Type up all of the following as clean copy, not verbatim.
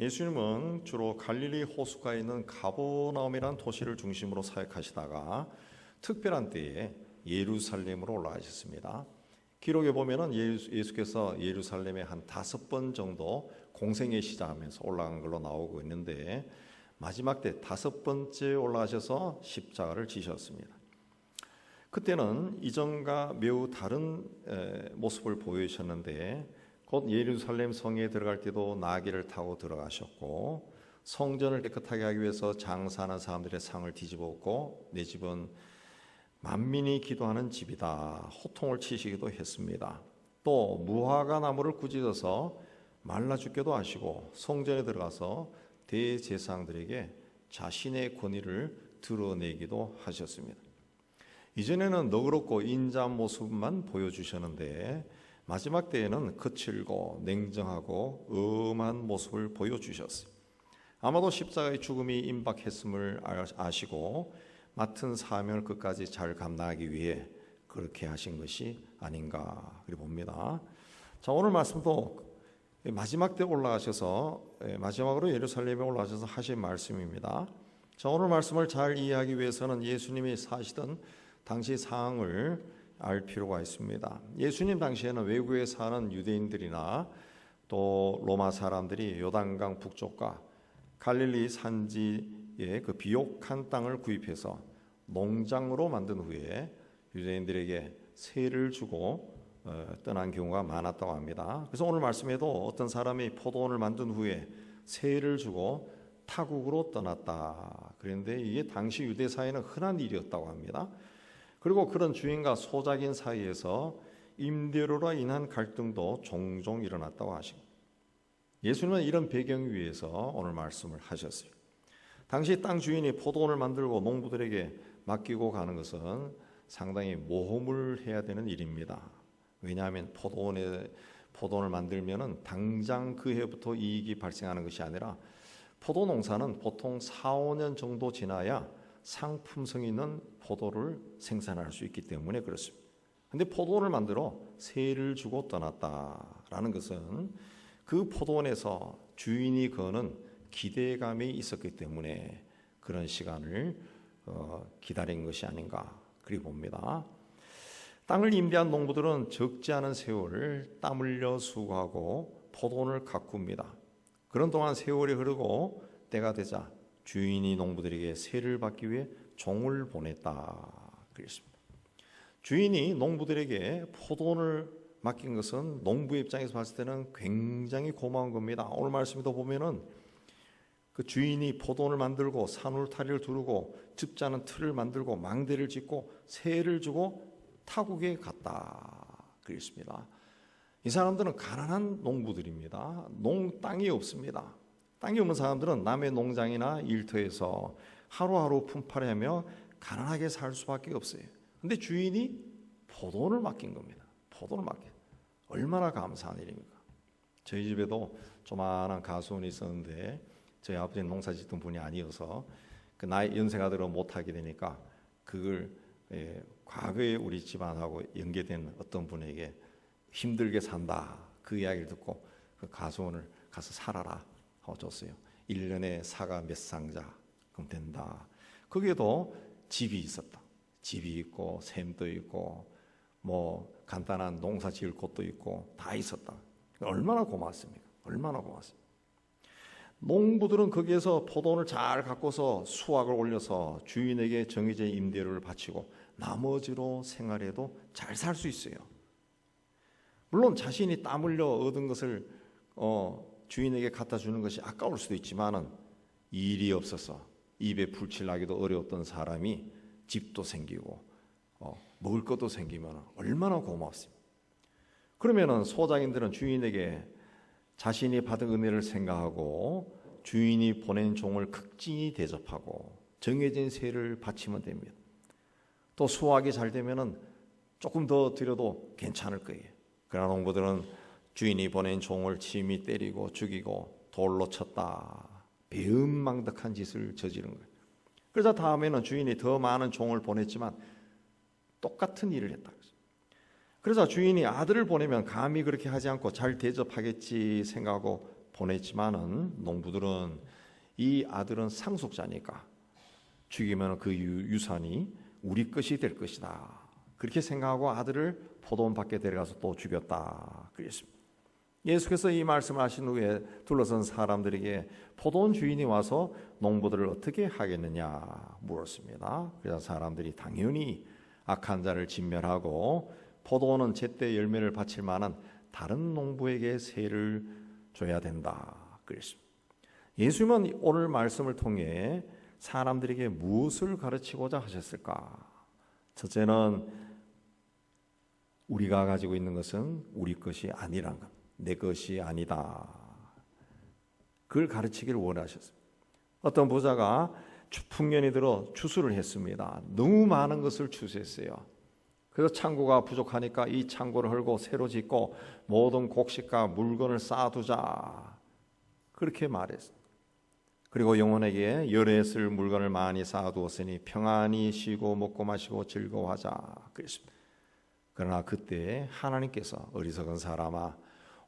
예수님은 주로 갈릴리 호수가에 있는 가버나움이라는 도시를 중심으로 사역하시다가 특별한 때에 예루살렘으로 올라가셨습니다. 기록에 보면은 예수께서 예루살렘에 한 5번 정도 공생애 시작하면서 올라간 걸로 나오고 있는데, 마지막 때 5번째 올라가셔서 십자가를 지셨습니다. 그때는 이전과 매우 다른 모습을 보여주셨는데, 곧 예루살렘 성에 들어갈 때도 나귀를 타고 들어가셨고, 성전을 깨끗하게 하기 위해서 장사하는 사람들의 상을 뒤집었고, 내 집은 만민이 기도하는 집이다 호통을 치시기도 했습니다. 또 무화과 나무를 꾸짖어서 말라 죽게도 하시고, 성전에 들어가서 대제사장들에게 자신의 권위를 드러내기도 하셨습니다. 이전에는 너그럽고 인자한 모습만 보여주셨는데, 마지막 때에는 거칠고 냉정하고 엄한 모습을 보여주셨어요. 아마도 십자가의 죽음이 임박했음을 아시고 맡은 사명을 끝까지 잘 감당하기 위해 그렇게 하신 것이 아닌가 그리 봅니다. 자, 오늘 말씀도 마지막 때 올라가셔서 마지막으로 예루살렘에 올라가셔서 하신 말씀입니다. 자, 오늘 말씀을 잘 이해하기 위해서는 예수님이 사시던 당시 상황을 알 필요가 있습니다. 예수님 당시에는 외국에 사는 유대인들이나 또 로마 사람들이 요단강 북쪽과 갈릴리 산지의 그 비옥한 땅을 구입해서 농장으로 만든 후에 유대인들에게 세를 주고 떠난 경우가 많았다고 합니다. 그래서 오늘 말씀에도 어떤 사람이 포도원을 만든 후에 세를 주고 타국으로 떠났다. 그런데 이게 당시 유대 사회는 흔한 일이었다고 합니다. 그리고 그런 주인과 소작인 사이에서 임대료로 인한 갈등도 종종 일어났다고 하십니다. 예수님은 이런 배경 위에서 오늘 말씀을 하셨어요. 당시 땅 주인이 포도원을 만들고 농부들에게 맡기고 가는 것은 상당히 모험을 해야 되는 일입니다. 왜냐하면 포도원을 만들면은 당장 그 해부터 이익이 발생하는 것이 아니라, 포도 농사는 보통 4-5년 정도 지나야 상품성 있는 포도를 생산할 수 있기 때문에 그렇습니다. 그런데 포도원을 만들어 세를 주고 떠났다라는 것은 그 포도원에서 주인이 거는 기대감이 있었기 때문에 그런 시간을 기다린 것이 아닌가 그리 봅니다. 땅을 임대한 농부들은 적지 않은 세월을 땀 흘려 수고하고 포도원을 가꿉니다. 그런 동안 세월이 흐르고 때가 되자 주인이 농부들에게 세를 받기 위해 종을 보냈다 그랬습니다. 주인이 농부들에게 포도원을 맡긴 것은 농부의 입장에서 봤을 때는 굉장히 고마운 겁니다. 오늘 말씀에도 보면은 그 주인이 포도원을 만들고 산울타리를 두르고 즙지 않은 틀을 만들고 망대를 짓고 세를 주고 타국에 갔다 그랬습니다. 이 사람들은 가난한 농부들입니다. 땅이 없습니다. 땅이 없는 사람들은 남의 농장이나 일터에서 하루하루 품팔이하며 가난하게 살 수밖에 없어요. 근데 주인이 포도원을 맡긴 겁니다. 포도원을 맡긴. 얼마나 감사한 일입니까? 저희 집에도 조만한 가수원이 있었는데, 저희 아버지는 농사 짓던 분이 아니어서 그 나이 연세가 들어 못하게 되니까 그걸 과거에 우리 집안하고 연계된 어떤 분에게 힘들게 산다 그 이야기를 듣고 그 가수원을 가서 살아라 하고 줬어요. 1년에 사과 몇 상자 그럼 된다. 거기에도 집이 있었다. 집이 있고 샘도 있고 뭐 간단한 농사 지을 곳도 있고 다 있었다. 얼마나 고맙습니까? 얼마나 고맙습니까? 농부들은 거기에서 포도원을 잘 가꿔서 수확을 올려서 주인에게 정해진 임대료를 바치고 나머지로 생활해도 잘 살 수 있어요. 물론 자신이 땀 흘려 얻은 것을 주인에게 갖다 주는 것이 아까울 수도 있지만은, 일이 없어서 입에 불칠 나기도 어려웠던 사람이 집도 생기고 먹을 것도 생기면 얼마나 고맙습니까? 그러면은 소작인들은 주인에게 자신이 받은 은혜를 생각하고 주인이 보낸 종을 극진히 대접하고 정해진 세를 바치면 됩니다. 또 수확이 잘 되면은 조금 더 드려도 괜찮을 거예요. 그러나 농부들은 주인이 보낸 종을 침이 때리고 죽이고 돌로 쳤다, 배은망덕한 짓을 저지른 거예요. 그러자 다음에는 주인이 더 많은 종을 보냈지만 똑같은 일을 했다. 그래서 주인이 아들을 보내면 감히 그렇게 하지 않고 잘 대접하겠지 생각하고 보냈지만은 농부들은 이 아들은 상속자니까 죽이면 그 유산이 우리 것이 될 것이다. 그렇게 생각하고 아들을 포도원 밖에 데려가서 또 죽였다. 그랬습니다. 예수께서 이 말씀을 하신 후에 둘러선 사람들에게 포도원 주인이 와서 농부들을 어떻게 하겠느냐 물었습니다. 그래서 사람들이 당연히 악한 자를 진멸하고 포도원은 제때 열매를 바칠 만한 다른 농부에게 세를 줘야 된다. 그랬습니다. 예수님은 오늘 말씀을 통해 사람들에게 무엇을 가르치고자 하셨을까? 첫째는 우리가 가지고 있는 것은 우리 것이 아니란 것, 내 것이 아니다. 그걸 가르치기를 원하셨습니다. 어떤 부자가 풍년이 들어 추수를 했습니다. 너무 많은 것을 추수했어요. 그래서 창고가 부족하니까 이 창고를 헐고 새로 짓고 모든 곡식과 물건을 쌓아두자. 그렇게 말했어요. 그리고 영혼에게 열에 쓸 물건을 많이 쌓아두었으니 평안히 쉬고 먹고 마시고 즐거워하자. 그랬습니다. 그러나 그때 하나님께서 어리석은 사람아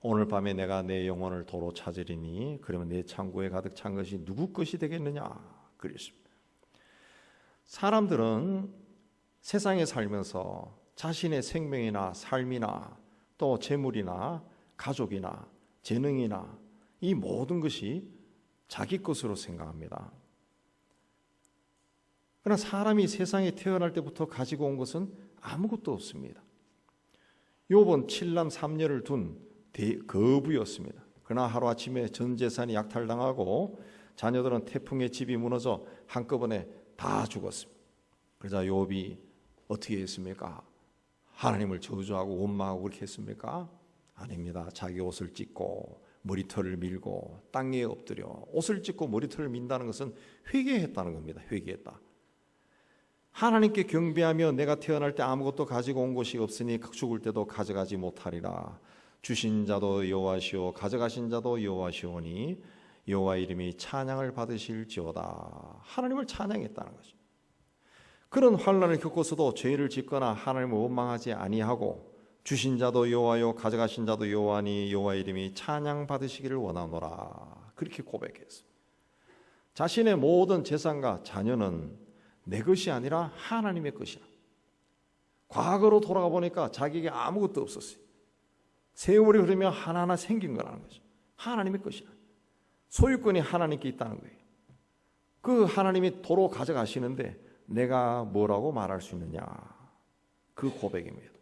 오늘 밤에 내가 내 영혼을 도로 찾으리니 그러면 내 창고에 가득 찬 것이 누구 것이 되겠느냐. 그랬습니다. 사람들은 세상에 살면서 자신의 생명이나 삶이나 또 재물이나 가족이나 재능이나 이 모든 것이 자기 것으로 생각합니다. 그러나 사람이 세상에 태어날 때부터 가지고 온 것은 아무것도 없습니다. 욥은 7남 3녀를 둔 거부였습니다. 그러나 하루아침에 전 재산이 약탈당하고 자녀들은 태풍에 집이 무너져 한꺼번에 다 죽었습니다. 그러자 욥이 어떻게 했습니까? 하나님을 저주하고 원망하고 그렇게 했습니까? 아닙니다. 자기 옷을 찢고 머리털을 밀고 땅에 엎드려 옷을 찢고 머리털을 민다는 것은 회개했다는 겁니다. 회개했다. 하나님께 경배하며 내가 태어날 때 아무것도 가지고 온 것이 없으니 죽을 때도 가져가지 못하리라. 주신 자도 여호와시오 가져가신 자도 여호와시오니 여호와 이름이 찬양을 받으실지어다. 하나님을 찬양했다는 거죠. 그런 환난을 겪고서도 죄를 짓거나 하나님을 원망하지 아니하고 주신 자도 여호와요 가져가신 자도 여호와니 여호와 이름이 찬양 받으시기를 원하노라. 그렇게 고백했습니다. 자신의 모든 재산과 자녀는 내 것이 아니라 하나님의 것이야. 과거로 돌아가 보니까 자기에게 아무것도 없었어요. 세월이 흐르며 하나하나 생긴 거라는 거죠. 하나님의 것이야. 소유권이 하나님께 있다는 거예요. 그 하나님이 도로 가져가시는데 내가 뭐라고 말할 수 있느냐. 그 고백입니다.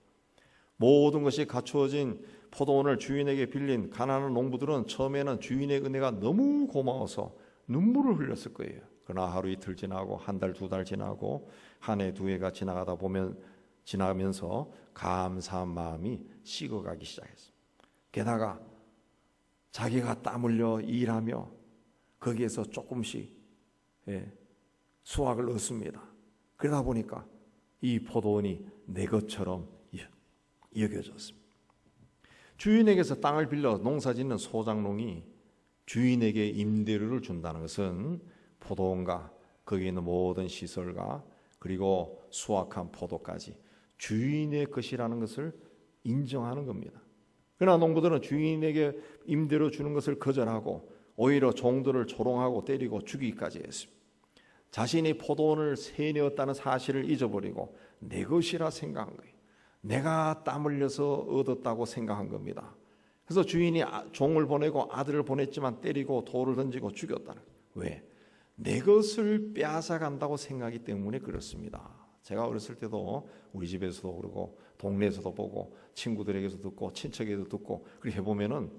모든 것이 갖추어진 포도원을 주인에게 빌린 가난한 농부들은 처음에는 주인의 은혜가 너무 고마워서 눈물을 흘렸을 거예요. 그러나 하루 이틀 지나고 한 달, 두 달 지나고 한 해, 두 해가 지나면서 감사한 마음이 식어가기 시작했습니다. 게다가 자기가 땀 흘려 일하며 거기에서 조금씩 수확을 얻습니다. 그러다 보니까 이 포도원이 내 것처럼 여겨졌습니다. 주인에게서 땅을 빌려 농사짓는 소작농이 주인에게 임대료를 준다는 것은 포도원과 거기에 있는 모든 시설과 그리고 수확한 포도까지 주인의 것이라는 것을 인정하는 겁니다. 그러나 농부들은 주인에게 임대료 주는 것을 거절하고 오히려 종들을 조롱하고 때리고 죽이기까지 했습니다. 자신이 포도원을 세뇌었다는 사실을 잊어버리고 내 것이라 생각한 거예요. 내가 땀 흘려서 얻었다고 생각한 겁니다. 그래서 주인이 종을 보내고 아들을 보냈지만 때리고 돌을 던지고 죽였다는 거예요. 왜? 내 것을 빼앗아간다고 생각하기 때문에 그렇습니다. 제가 어렸을 때도 우리 집에서도 그러고 동네에서도 보고 친구들에게서 듣고 친척에도 듣고 그렇게 해보면은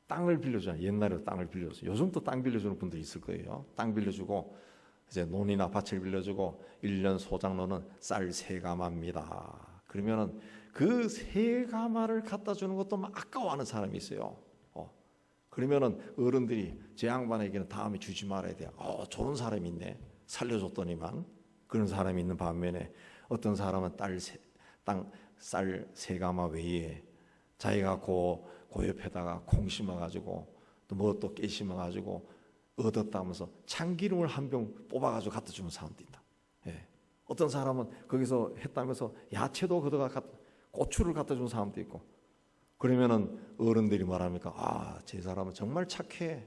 땅을 빌려주잖아요. 옛날에 땅을 빌려줘. 요즘 또 땅 빌려주는 분들이 있을 거예요. 땅 빌려주고 이제 논이나 밭을 빌려주고 1년 소작농은 쌀 3가마입니다. 그러면은 그 3가마를 갖다 주는 것도 막 아까워하는 사람이 있어요. 그러면은 어른들이 제 양반에게는 다음에 주지 말아야 돼요. 저런 사람이 있네. 살려줬더니만. 그런 사람이 있는 반면에 어떤 사람은 쌀 3가마 외에 자기가 그 옆에다가 콩 심어가지고 또 뭐 또 깨 심어가지고 얻었다면서 참기름을 한 병 뽑아가지고 갖다 주는 사람도 있다. 어떤 사람은 거기서 했다면서 야채도 걷어가 고추를 갖다 주는 사람도 있고 그러면은 어른들이 말합니까? 아, 제 사람은 정말 착해.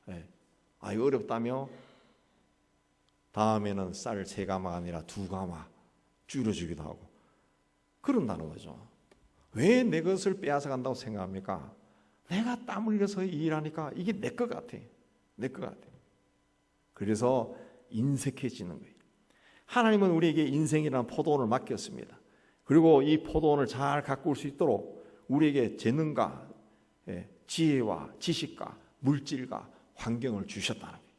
예. 아, 이거 어렵다며? 다음에는 쌀 3가마가 아니라 2가마 줄여주기도 하고 그런다는 거죠. 왜 내 것을 빼앗아 간다고 생각합니까? 내가 땀 흘려서 일하니까 이게 내 것 같아. 내 것 같아. 그래서 인색해지는 거예요. 하나님은 우리에게 인생이라는 포도원을 맡겼습니다. 그리고 이 포도원을 잘 가꿀 수 있도록 우리에게 재능과 지혜와 지식과 물질과 환경을 주셨다는 거예요.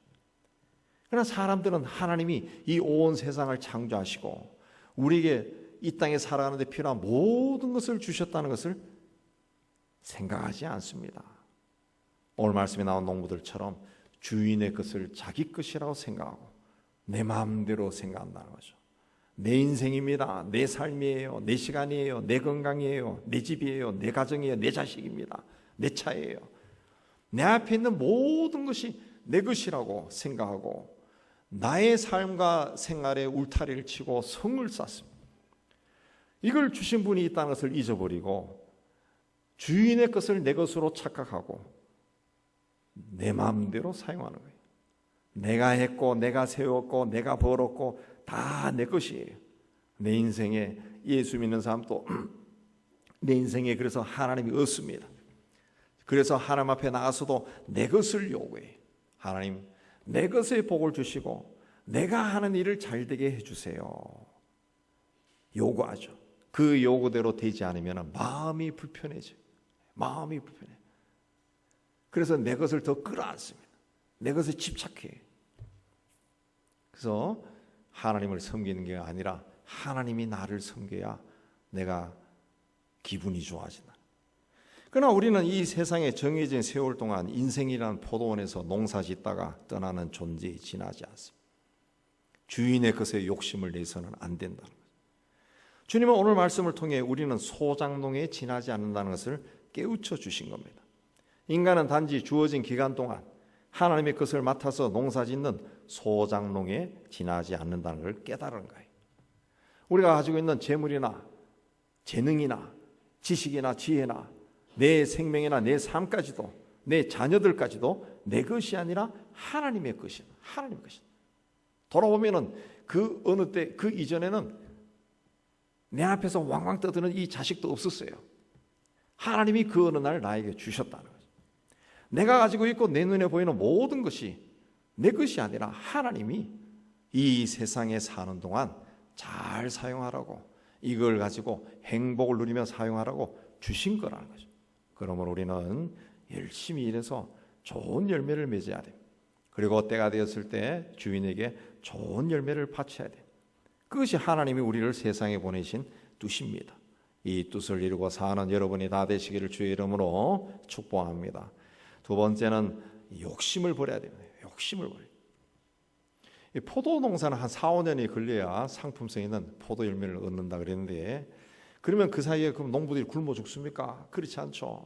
그러나 사람들은 하나님이 이 온 세상을 창조하시고 우리에게 이 땅에 살아가는 데 필요한 모든 것을 주셨다는 것을 생각하지 않습니다. 오늘 말씀에 나온 농부들처럼 주인의 것을 자기 것이라고 생각하고 내 마음대로 생각한다는 거죠. 내 인생입니다. 내 삶이에요. 내 시간이에요. 내 건강이에요. 내 집이에요. 내 가정이에요. 내 자식입니다. 내 차예요. 내 앞에 있는 모든 것이 내 것이라고 생각하고 나의 삶과 생활에 울타리를 치고 성을 쌓습니다. 이걸 주신 분이 있다는 것을 잊어버리고 주인의 것을 내 것으로 착각하고 내 마음대로 사용하는 거예요. 내가 했고 내가 세웠고 내가 벌었고 다 내 것이에요. 내 인생에 예수 믿는 사람도 내 인생에 그래서 하나님이 없습니다. 그래서 하나님 앞에 나가서도 내 것을 요구해요. 하나님 내 것에 복을 주시고 내가 하는 일을 잘되게 해주세요. 요구하죠. 그 요구대로 되지 않으면 마음이 불편해져요. 마음이 불편해요. 그래서 내 것을 더 끌어안습니다. 내 것에 집착해요. 그래서 하나님을 섬기는 게 아니라 하나님이 나를 섬겨야 내가 기분이 좋아진다. 그러나 우리는 이 세상에 정해진 세월 동안 인생이라는 포도원에서 농사 짓다가 떠나는 존재에 지나지 않습니다. 주인의 것에 욕심을 내서는 안 된다는 거죠. 주님은 오늘 말씀을 통해 우리는 소작농에 지나지 않는다는 것을 깨우쳐 주신 겁니다. 인간은 단지 주어진 기간 동안 하나님의 것을 맡아서 농사 짓는 소작농에 지나지 않는다는 걸 깨달은 거예요. 우리가 가지고 있는 재물이나 재능이나 지식이나 지혜나 내 생명이나 내 삶까지도 내 자녀들까지도 내 것이 아니라 하나님의 것이다. 하나님의 것이다. 돌아보면은 그 어느 때 그 이전에는 내 앞에서 왕왕 떠드는 이 자식도 없었어요. 하나님이 그 어느 날 나에게 주셨다는 거죠. 내가 가지고 있고 내 눈에 보이는 모든 것이 내 것이 아니라 하나님이 이 세상에 사는 동안 잘 사용하라고 이걸 가지고 행복을 누리며 사용하라고 주신 거라는 거죠. 그러므로 우리는 열심히 일해서 좋은 열매를 맺어야 돼. 그리고 때가 되었을 때 주인에게 좋은 열매를 바쳐야 돼. 그것이 하나님이 우리를 세상에 보내신 뜻입니다. 이 뜻을 이루고 사는 여러분이 다 되시기를 주의 이름으로 축복합니다. 두 번째는 욕심을 버려야 됩니다. 욕심을 버려야 돼요. 이 포도 농사는 한 4, 5년이 걸려야 상품성 있는 포도 열매를 얻는다 그랬는데 그러면 그 사이에 그럼 농부들이 굶어 죽습니까? 그렇지 않죠.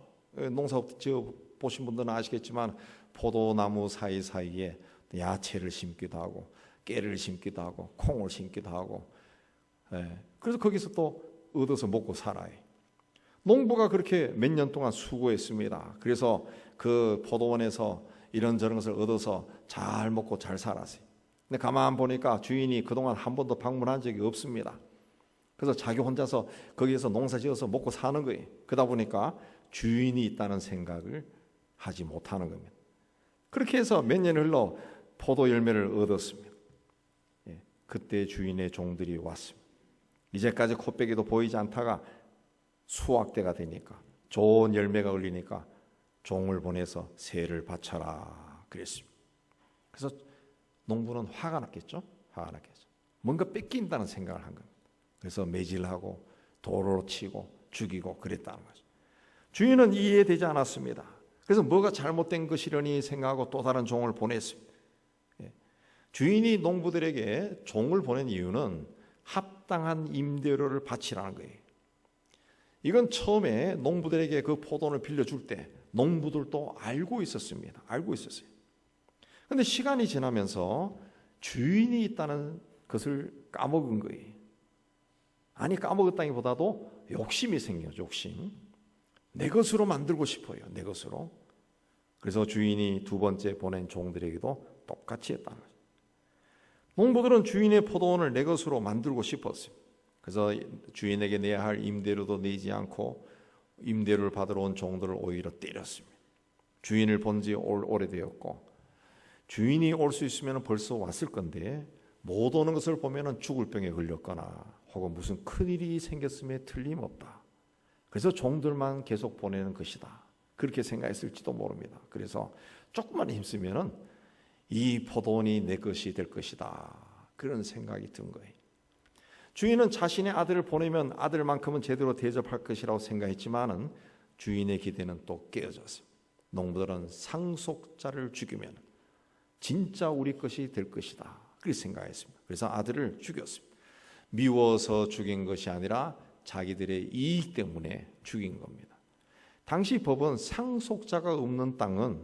농사 지어 보신 분들은 아시겠지만 포도나무 사이사이에 야채를 심기도 하고 깨를 심기도 하고 콩을 심기도 하고 그래서 거기서 또 얻어서 먹고 살아요. 농부가 그렇게 몇 년 동안 수고했습니다. 그래서 그 포도원에서 이런저런 것을 얻어서 잘 먹고 잘 살았어요. 근데 가만 보니까 주인이 그동안 한 번도 방문한 적이 없습니다. 그래서 자기 혼자서 거기에서 농사 지어서 먹고 사는 거예요. 그러다 보니까 주인이 있다는 생각을 하지 못하는 겁니다. 그렇게 해서 몇 년이 흘러 포도 열매를 얻었습니다. 그때 주인의 종들이 왔습니다. 이제까지 코빼기도 보이지 않다가 수확 때가 되니까 좋은 열매가 걸리니까 종을 보내서 세를 바쳐라 그랬습니다. 그래서 농부는 화가 났겠죠. 화가 났겠죠. 뭔가 뺏긴다는 생각을 한 겁니다. 그래서 매질하고 도로로 치고 죽이고 그랬다는 거죠. 주인은 이해되지 않았습니다. 그래서 뭐가 잘못된 것이려니 생각하고 또 다른 종을 보냈습니다. 주인이 농부들에게 종을 보낸 이유는 합당한 임대료를 바치라는 거예요. 이건 처음에 농부들에게 그 포도원을 빌려줄 때 농부들도 알고 있었습니다. 알고 있었어요. 그런데 시간이 지나면서 주인이 있다는 것을 까먹은 거예요. 아니 까먹었다기보다도 욕심이 생겨요. 욕심. 내 것으로 만들고 싶어요. 내 것으로. 그래서 주인이 두 번째 보낸 종들에게도 똑같이 했다는 거죠. 농부들은 주인의 포도원을 내 것으로 만들고 싶었어요. 그래서 주인에게 내야 할 임대료도 내지 않고 임대료를 받으러 온 종들을 오히려 때렸습니다. 주인을 본 지 오래되었고 주인이 올 수 있으면 벌써 왔을 건데 못 오는 것을 보면 죽을 병에 걸렸거나 혹은 무슨 큰일이 생겼음에 틀림없다. 그래서 종들만 계속 보내는 것이다. 그렇게 생각했을지도 모릅니다. 그래서 조금만 힘쓰면 이 포도원이 내 것이 될 것이다. 그런 생각이 든 거예요. 주인은 자신의 아들을 보내면 아들만큼은 제대로 대접할 것이라고 생각했지만은 주인의 기대는 또 깨어졌어요. 농부들은 상속자를 죽이면 진짜 우리 것이 될 것이다. 그렇게 생각했습니다. 그래서 아들을 죽였습니다. 미워서 죽인 것이 아니라 자기들의 이익 때문에 죽인 겁니다. 당시 법은 상속자가 없는 땅은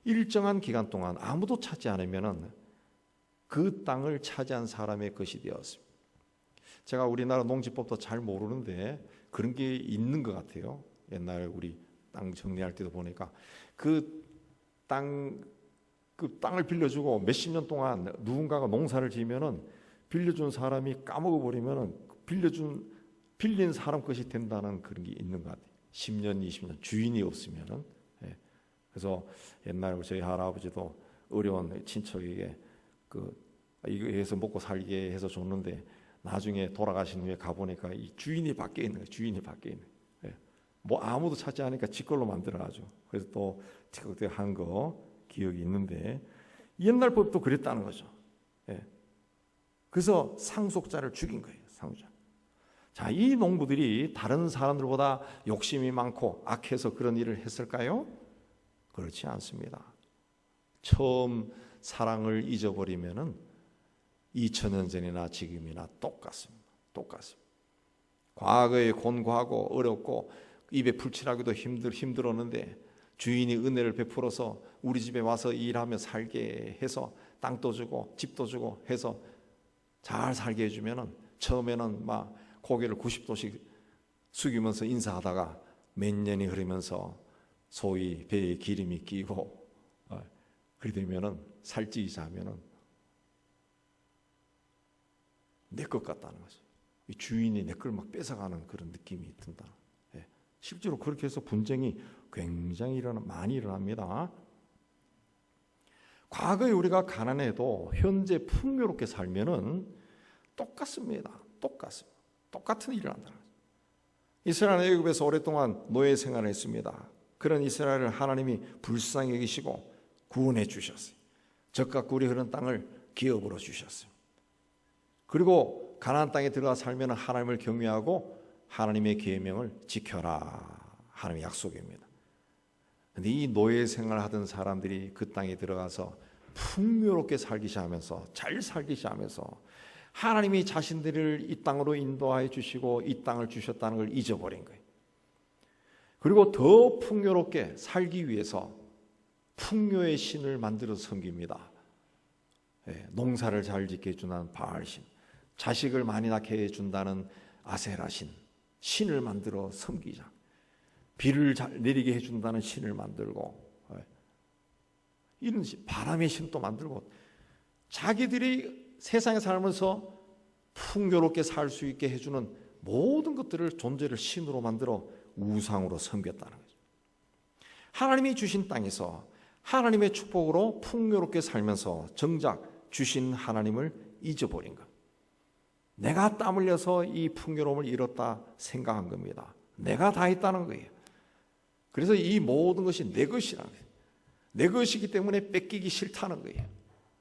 일정한 기간 동안 아무도 찾지 않으면 그 땅을 차지한 사람의 것이 되었습니다. 제가 우리나라 농지법도 잘 모르는데 그런 게 있는 것 같아요. 옛날에 우리 땅 정리할 때도 보니까 그 땅을 빌려주고 몇십 년 동안 누군가가 농사를 지으면은 빌려준 사람이 까먹어 버리면은 빌린 사람 것이 된다는 그런 게 있는 것 같아요. 10년, 20년 주인이 없으면은. 예. 그래서 옛날에 저희 할아버지도 어려운 친척에게 이거 해서 먹고 살게 해서 줬는데 나중에 돌아가신 후에 가보니까 이 주인이 밖에 있는 거예요. 주인이 밖에 있는 거예요. 예. 뭐 아무도 찾지 않으니까 지 걸로 만들어가지고 그래서 또 그때 한 거 기억이 있는데 옛날 법도 그랬다는 거죠. 예. 그래서 상속자를 죽인 거예요. 상속자. 자, 이 농부들이 다른 사람들보다 욕심이 많고 악해서 그런 일을 했을까요? 그렇지 않습니다. 처음 사랑을 잊어버리면은 2000년 전이나 지금이나 똑같습니다. 과거에 곤고하고 어렵고 입에 풀칠하기도 힘들었는데 주인이 은혜를 베풀어서 우리 집에 와서 일하며 살게 해서 땅도 주고 집도 주고 해서 잘 살게 해주면은 처음에는 막 고개를 90도씩 숙이면서 인사하다가 몇 년이 흐르면서 소위 배에 기름이 끼고 그렇게 되면은 살찌기 시작하면은 내 것 같다는 거죠. 이 주인이 내 걸 막 뺏어가는 그런 느낌이 든다. 예. 실제로 그렇게 해서 분쟁이 굉장히 많이 일어납니다. 과거에 우리가 가난해도 현재 풍요롭게 살면은 똑같습니다. 똑같은 일을 한다는 거죠. 이스라엘 애굽에서 오랫동안 노예 생활을 했습니다. 그런 이스라엘을 하나님이 불쌍히 여기시고 구원해 주셨어요. 젖과 꿀이 흐르는 땅을 기업으로 주셨어요. 그리고 가나안 땅에 들어가 살면 하나님을 경외하고 하나님의 계명을 지켜라 하는 약속입니다. 그런데 이 노예 생활을 하던 사람들이 그 땅에 들어가서 풍요롭게 살기 시작하면서 잘 살기 시작하면서 하나님이 자신들을 이 땅으로 인도하여 주시고 이 땅을 주셨다는 걸 잊어버린 거예요. 그리고 더 풍요롭게 살기 위해서 풍요의 신을 만들어 섬깁니다. 예, 농사를 잘 짓게 해주는 바알신, 자식을 많이 낳게 해준다는 아세라신, 신을 만들어 섬기자. 비를 잘 내리게 해준다는 신을 만들고, 이런 바람의 신도 만들고, 자기들이 세상에 살면서 풍요롭게 살 수 있게 해주는 모든 것들을 존재를 신으로 만들어 우상으로 섬겼다는 거죠. 하나님이 주신 땅에서 하나님의 축복으로 풍요롭게 살면서 정작 주신 하나님을 잊어버린 것. 내가 땀 흘려서 이 풍요로움을 이뤘다 생각한 겁니다. 내가 다 했다는 거예요. 그래서 이 모든 것이 내 것이라는 거예요. 내 것이기 때문에 뺏기기 싫다는 거예요.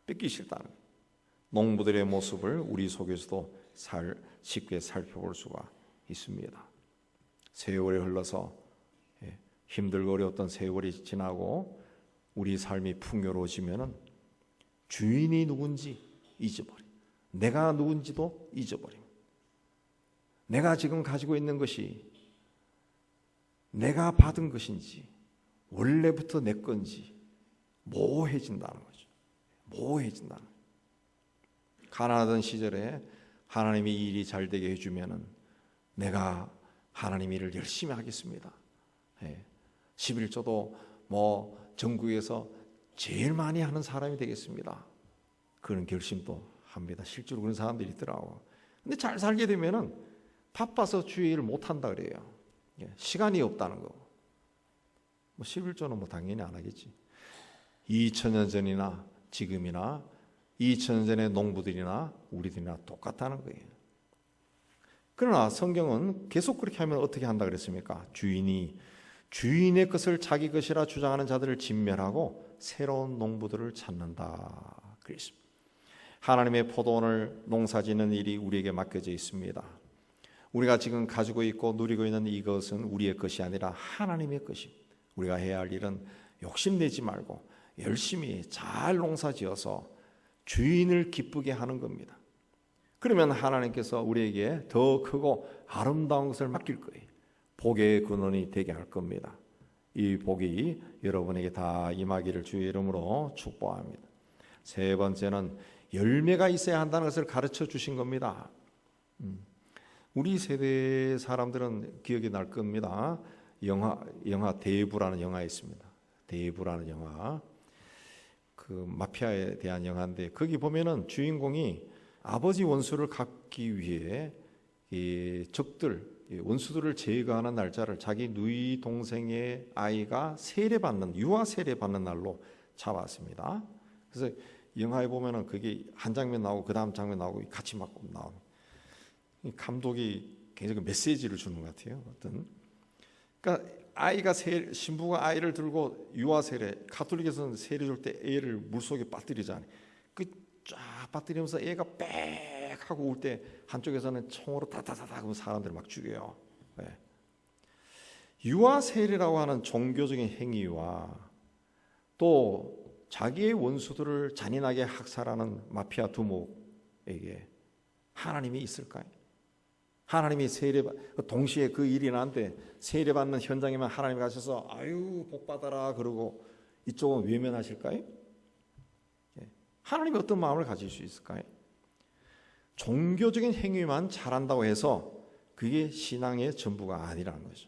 뺏기기 싫다는 거예요. 농부들의 모습을 우리 속에서도 쉽게 살펴볼 수가 있습니다. 세월이 흘러서 힘들고 어려웠던 세월이 지나고 우리 삶이 풍요로워지면은 주인이 누군지 잊어버려. 내가 누군지도 잊어버립니다. 내가 지금 가지고 있는 것이 내가 받은 것인지 원래부터 내 건지 모호해진다는 거죠. 모호해진다는 거죠. 가난하던 시절에 하나님이 일이 잘 되게 해주면은 내가 하나님 일을 열심히 하겠습니다. 11조도 전국에서 제일 많이 하는 사람이 되겠습니다. 그런 결심도 합니다. 실제로 그런 사람들이 있더라고. 근데 잘 살게 되면은 바빠서 주의 일을 못 한다 그래요. 시간이 없다는 거. 11조는 당연히 안 하겠지. 2000년 전이나 지금이나 2000년 전의 농부들이나 우리들이나 똑같다는 거예요. 그러나 성경은 계속 그렇게 하면 어떻게 한다 그랬습니까? 주인이 주인의 것을 자기 것이라 주장하는 자들을 진멸하고 새로운 농부들을 찾는다 그랬습니다. 하나님의 포도원을 농사짓는 일이 우리에게 맡겨져 있습니다. 우리가 지금 가지고 있고 누리고 있는 이것은 우리의 것이 아니라 하나님의 것입니다. 우리가 해야 할 일은 욕심내지 말고 열심히 잘 농사지어서 주인을 기쁘게 하는 겁니다. 그러면 하나님께서 우리에게 더 크고 아름다운 것을 맡길 거예요. 복의 근원이 되게 할 겁니다. 이 복이 여러분에게 다 임하기를 주의 이름으로 축복합니다. 세 번째는 열매가 있어야 한다는 것을 가르쳐 주신 겁니다. 우리 세대 사람들은 기억이 날 겁니다. 영화 대부라는 영화 있습니다. 대부라는 영화, 그 마피아에 대한 영화인데 거기 보면은 주인공이 아버지 원수를 갚기 위해 이 적들, 원수들을 제거하는 날짜를 자기 누이 동생의 아이가 세례받는, 유아 세례받는 날로 잡았습니다. 그래서 영화에 보면은 그게 한 장면 나오고 그 다음 장면 나오고 같이 막 나오는. 감독이 굉장히 메시지를 주는 것 같아요. 그러니까 신부가 아이를 들고 유아 세례, 가톨릭에서는 세례 줄 때 애를 물 속에 빠뜨리잖아요. 쫙 빠뜨리면서 애가 빽 하고 올 때 한쪽에서는 총으로 다다다다 하고 사람들을 막 죽여요. 유아 세례라고 하는 종교적인 행위와 또 자기의 원수들을 잔인하게 학살하는 마피아 두목에게 하나님이 있을까요? 하나님이 동시에 그 일이 나는데 세례받는 현장에만 하나님 가셔서 아유 복 받아라 그러고 이쪽은 외면하실까요? 하나님이 어떤 마음을 가질 수 있을까요? 종교적인 행위만 잘한다고 해서 그게 신앙의 전부가 아니라는 거죠.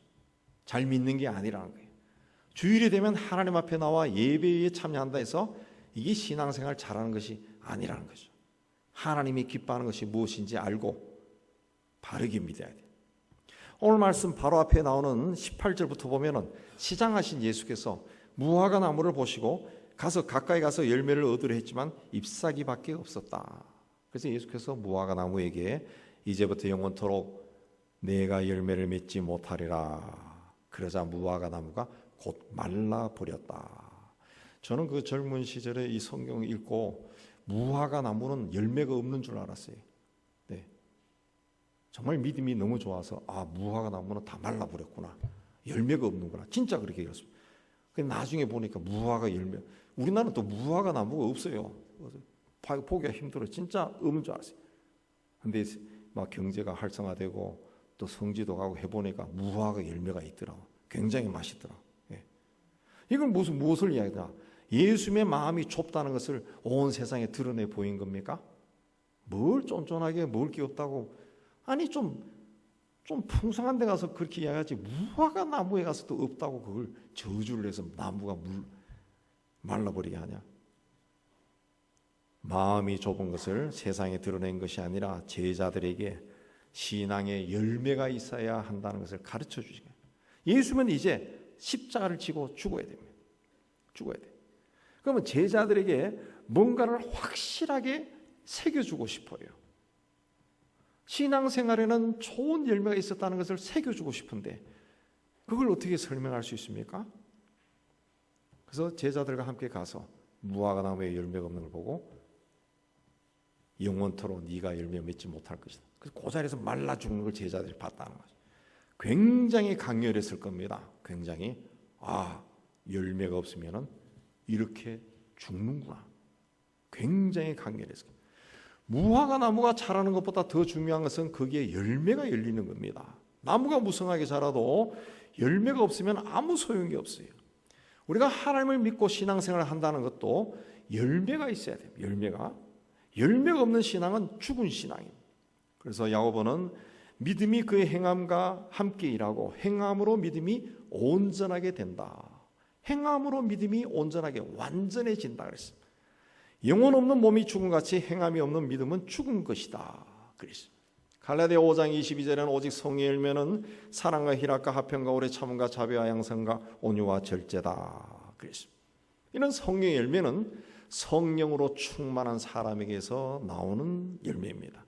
잘 믿는 게 아니라는 거예요. 주일이 되면 하나님 앞에 나와 예배에 참여한다 해서 이게 신앙생활 잘하는 것이 아니라는 거죠. 하나님이 기뻐하는 것이 무엇인지 알고 바르게 믿어야 돼요. 오늘 말씀 바로 앞에 나오는 18절부터 보면은 시장하신 예수께서 무화과 나무를 보시고 가까이 가서 열매를 얻으려 했지만 잎사귀밖에 없었다. 그래서 예수께서 무화과 나무에게 이제부터 영원토록 내가 열매를 맺지 못하리라. 그러자 무화과 나무가 곧 말라 버렸다. 저는 그 젊은 시절에 이 성경을 읽고 무화과 나무는 열매가 없는 줄 알았어요. 정말 믿음이 너무 좋아서 무화과 나무는 다 말라버렸구나. 열매가 없는구나. 진짜 그렇게 읽었습니다. 나중에 보니까 무화과 열매. 우리나라는 또 무화과 나무가 없어요. 보기가 힘들어. 진짜 없는 줄 알았어요. 근데 막 경제가 활성화되고 또 성지도 가고 해보니까 무화과 열매가 있더라고. 굉장히 맛있더라고. 이건 무엇을 이야기하냐? 예수님의 마음이 좁다는 것을 온 세상에 드러내 보인 겁니까? 뭘 쫀쫀하게 먹을 게 없다고. 아니 좀 풍성한 데 가서 그렇게 이야기하지 무화과 나무에 가서 또 없다고 그걸 저주를 해서 나무가 말라버리게 하냐. 마음이 좁은 것을 세상에 드러낸 것이 아니라 제자들에게 신앙의 열매가 있어야 한다는 것을 가르쳐 주시고 예수님은 이제 십자가를 지고 죽어야 됩니다. 죽어야 돼. 그러면 제자들에게 뭔가를 확실하게 새겨주고 싶어요. 신앙생활에는 좋은 열매가 있었다는 것을 새겨주고 싶은데 그걸 어떻게 설명할 수 있습니까? 그래서 제자들과 함께 가서 무화과 나무에 열매가 없는 걸 보고 영원토록 네가 열매 맺지 못할 것이다. 그래서 그 자리에서 말라 죽는 걸 제자들이 봤다는 거죠. 굉장히 강렬했을 겁니다. 굉장히 열매가 없으면은 이렇게 죽는구나. 굉장히 강렬했을 겁니다. 무화과 나무가 자라는 것보다 더 중요한 것은 거기에 열매가 열리는 겁니다. 나무가 무성하게 자라도 열매가 없으면 아무 소용이 없어요. 우리가 하나님을 믿고 신앙생활을 한다는 것도 열매가 있어야 돼요. 열매가 없는 신앙은 죽은 신앙입니다. 그래서 야고보는 믿음이 그의 행함과 함께 일하고 행함으로 믿음이 온전하게 된다. 행함으로 믿음이 온전하게 완전해진다 그랬습니다. 영혼 없는 몸이 죽음같이 행함이 없는 믿음은 죽은 것이다 그랬습니다. 갈라디아 5장 22절에는 오직 성령의 열매는 사랑과 희락과 화평과 오래 참음과 자비와 양선과 온유와 절제다 그랬습니다. 이런 성령의 열매는 성령으로 충만한 사람에게서 나오는 열매입니다.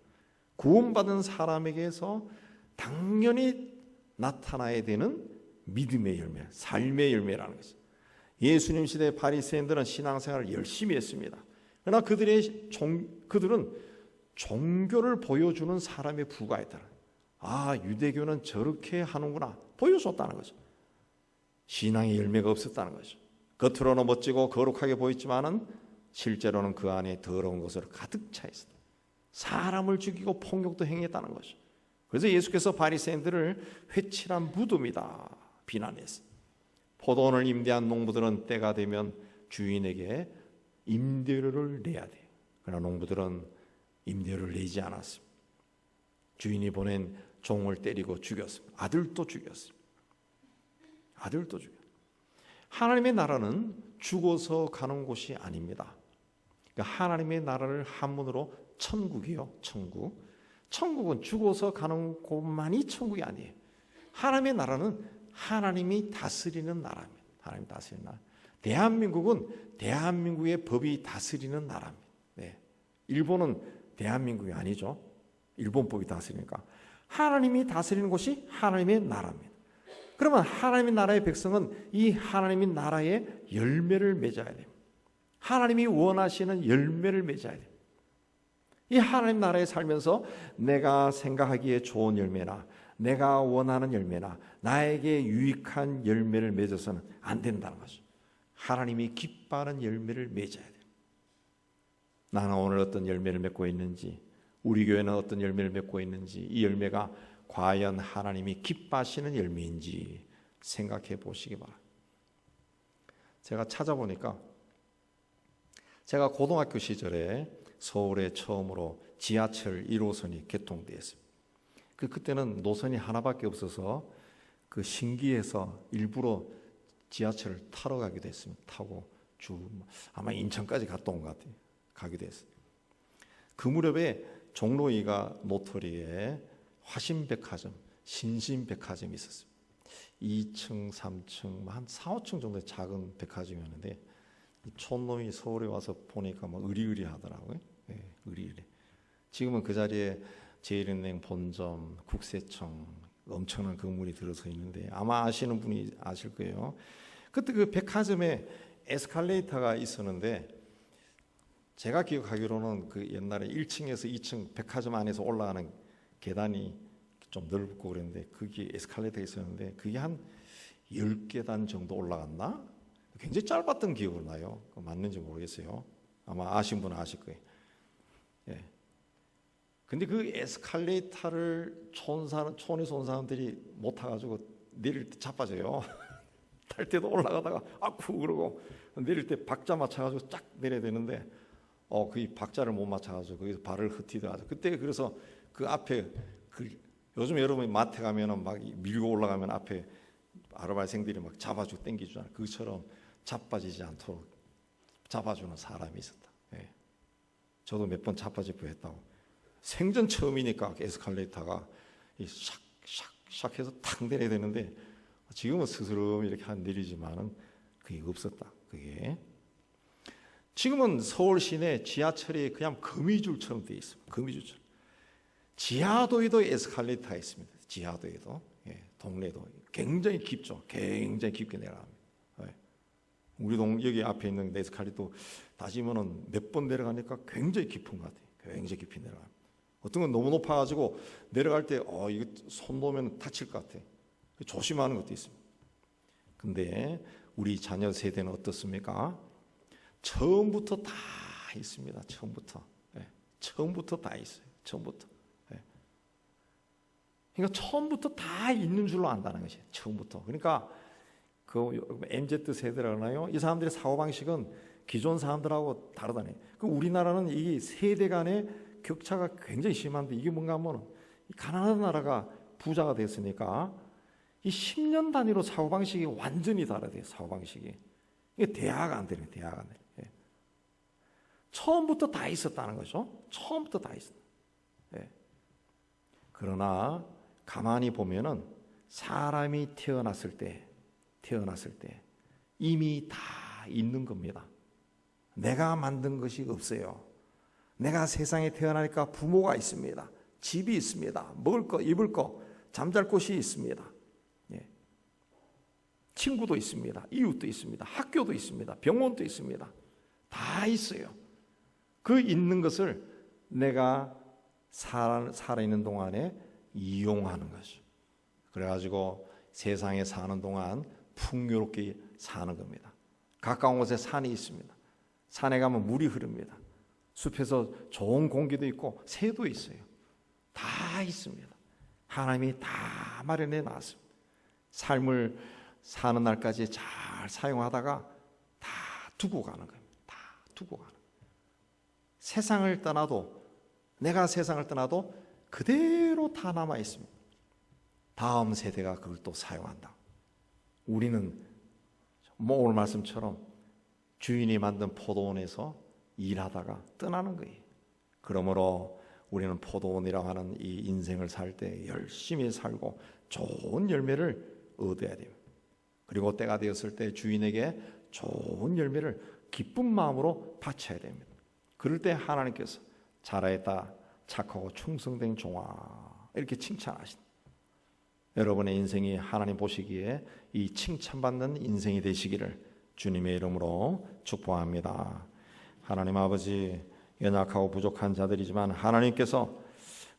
구원받은 사람에게서 당연히 나타나야 되는 믿음의 열매, 삶의 열매라는 것이죠. 예수님 시대 바리새인들은 신앙생활을 열심히 했습니다. 그러나 그들은 종교를 보여주는 사람에 불과했다. 아, 유대교는 저렇게 하는구나 보여줬다는 거죠. 신앙의 열매가 없었다는 거죠. 겉으로는 멋지고 거룩하게 보였지만은 실제로는 그 안에 더러운 것으로 가득 차 있었다. 사람을 죽이고 폭력도 행했다는 거죠. 그래서 예수께서 바리새인들을 회칠한 무덤이다 비난했어요. 포도원을 임대한 농부들은 때가 되면 주인에게 임대료를 내야 돼요. 그러나 농부들은 임대료를 내지 않았습니다. 주인이 보낸 종을 때리고 죽였습니다. 아들도 죽였습니다. 아들도 죽였습니다. 하나님의 나라는 죽어서 가는 곳이 아닙니다. 그러니까 하나님의 나라를 한문으로 천국이요. 천국. 천국은 죽어서 가는 곳만이 천국이 아니에요. 하나님의 나라는 하나님이 다스리는 나라입니다. 하나님이 다스리는 나라. 대한민국은 대한민국의 법이 다스리는 나라입니다. 네. 일본은 대한민국이 아니죠. 일본법이 다스리니까. 하나님이 다스리는 곳이 하나님의 나라입니다. 그러면 하나님의 나라의 백성은 이 하나님의 나라의 열매를 맺어야 됩니다. 하나님이 원하시는 열매를 맺어야 됩니다. 이 하나님 나라에 살면서 내가 생각하기에 좋은 열매나 내가 원하는 열매나 나에게 유익한 열매를 맺어서는 안 된다는 거죠. 하나님이 기뻐하는 열매를 맺어야 돼요. 나는 오늘 어떤 열매를 맺고 있는지, 우리 교회는 어떤 열매를 맺고 있는지, 이 열매가 과연 하나님이 기뻐하시는 열매인지 생각해 보시기 바랍니다. 제가 찾아보니까 제가 고등학교 시절에 서울에 처음으로 지하철 1호선이 개통되었습니다. 그때는 노선이 하나밖에 없어서 그 신기해서 일부러 지하철을 타러 가기도 했습니다. 타고 아마 인천까지 갔다 온 것 같아요. 가기도 했어요. 그 무렵에 종로이가 노터리에 화신백화점, 신신백화점이 있었습니다. 2층, 3층, 한 4, 5층 정도의 작은 백화점이었는데 촌놈이 서울에 와서 보니까 막 의리의리하더라고요. 네, 의리의리. 지금은 그 자리에 제일은행 본점, 국세청 엄청난 건물이 들어서 있는데 아마 아시는 분이 아실 거예요. 그때 그 백화점에 에스컬레이터가 있었는데 제가 기억하기로는 그 옛날에 1층에서 2층 백화점 안에서 올라가는 계단이 좀 넓고 그랬는데 그게 에스컬레이터가 있었는데 그게 한 10계단 정도 올라갔나? 굉장히 짧았던 기억으로 나요. 맞는지 모르겠어요. 아마 아신 분은 아실 거예요. 예. 근데 그 에스컬레이터를 촌에서 온 사람들이 못 타가지고 내릴 때 자빠져요. 탈 때도 올라가다가 아쿠 그러고 내릴 때 박자 맞춰가지고 쫙 내려야 되는데 그 박자를 못 맞춰가지고 거기서 발을 흩히다가 그때 그래서 그 앞에 요즘 여러분이 마트 가면은 막 밀고 올라가면 앞에 아르바이트생들이 막 잡아주고 당기주잖아요. 그처럼 자빠지지 않도록 잡아주는 사람이 있었다. 예. 저도 몇 번 자빠지고 했다고. 생전 처음이니까 에스컬레이터가 샥샥샥 해서 탁 내려야 되는데 지금은 스스럼 이렇게 내리지만은 그게 없었다. 그게 지금은 서울 시내 지하철이 그냥 거미줄처럼 되어 있습니다. 거미줄처럼. 지하도에도 에스컬레이터가 있습니다. 지하도에도 동네도 굉장히 깊죠. 굉장히 깊게 내려갑니다. 우리 여기 앞에 있는 에스컬레이터 다시면은 몇 번 내려가니까 굉장히 깊은 것 같아요. 굉장히 깊이 내려갑니다. 어떤 건 너무 높아가지고 내려갈 때 이거 손 놓으면 다칠 것 같아. 조심하는 것도 있습니다. 근데 우리 자녀 세대는 어떻습니까? 처음부터 다 있습니다. 처음부터 다 있어요. 처음부터. 그러니까 처음부터 다 있는 줄로 안다는 것이에요. 처음부터. 그러니까 그 MZ 세대라고 하나요? 이 사람들의 사고 방식은 기존 사람들하고 다르다네. 그 우리나라는 이 세대 간의 격차가 굉장히 심한데 이게 뭔가 하면 가나안 나라가 부자가 됐으니까 이 10년 단위로 사고방식이 완전히 다르대요. 사고방식이. 이게 대화가 안 되는, 대화가 안 되는. 예. 처음부터 다 있었다는 거죠. 처음부터 다 있었다. 예. 그러나 가만히 보면은 사람이 태어났을 때 이미 다 있는 겁니다. 내가 만든 것이 없어요. 내가 세상에 태어나니까 부모가 있습니다. 집이 있습니다. 먹을 거, 입을 거, 잠잘 곳이 있습니다. 예. 친구도 있습니다. 이웃도 있습니다. 학교도 있습니다. 병원도 있습니다. 다 있어요. 그 있는 것을 내가 살아있는 동안에 이용하는 것이죠. 그래가지고 세상에 사는 동안 풍요롭게 사는 겁니다. 가까운 곳에 산이 있습니다. 산에 가면 물이 흐릅니다. 숲에서 좋은 공기도 있고 새도 있어요. 다 있습니다. 하나님이 다 마련해 놨습니다. 삶을 사는 날까지 잘 사용하다가 다 두고 가는 겁니다. 다 두고 가는 거예요. 세상을 떠나도, 내가 세상을 떠나도 그대로 다 남아 있습니다. 다음 세대가 그걸 또 사용한다. 우리는 오늘 말씀처럼 주인이 만든 포도원에서 일하다가 떠나는 거예요. 그러므로 우리는 포도원이라고 하는 이 인생을 살 때 열심히 살고 좋은 열매를 얻어야 돼요. 그리고 때가 되었을 때 주인에게 좋은 열매를 기쁜 마음으로 바쳐야 됩니다. 그럴 때 하나님께서 잘하였다, 착하고 충성된 종아, 이렇게 칭찬하신다. 여러분의 인생이 하나님 보시기에 이 칭찬받는 인생이 되시기를 주님의 이름으로 축복합니다. 하나님 아버지, 연약하고 부족한 자들이지만 하나님께서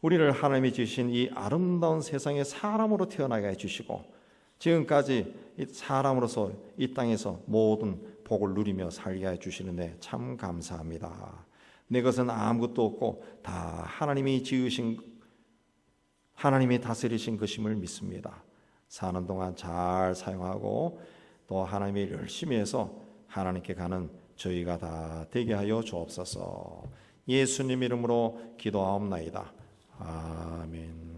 우리를 하나님이 주신 이 아름다운 세상에 사람으로 태어나게 해주시고 지금까지 사람으로서 이 땅에서 모든 복을 누리며 살게 해주시는데 참 감사합니다. 내 것은 아무것도 없고 다 하나님이 지으신, 하나님이 다스리신 것임을 믿습니다. 사는 동안 잘 사용하고 또 하나님이 열심히 해서 하나님께 가는 저희가 다 되게 하여 주옵소서. 예수님 이름으로 기도하옵나이다. 아멘.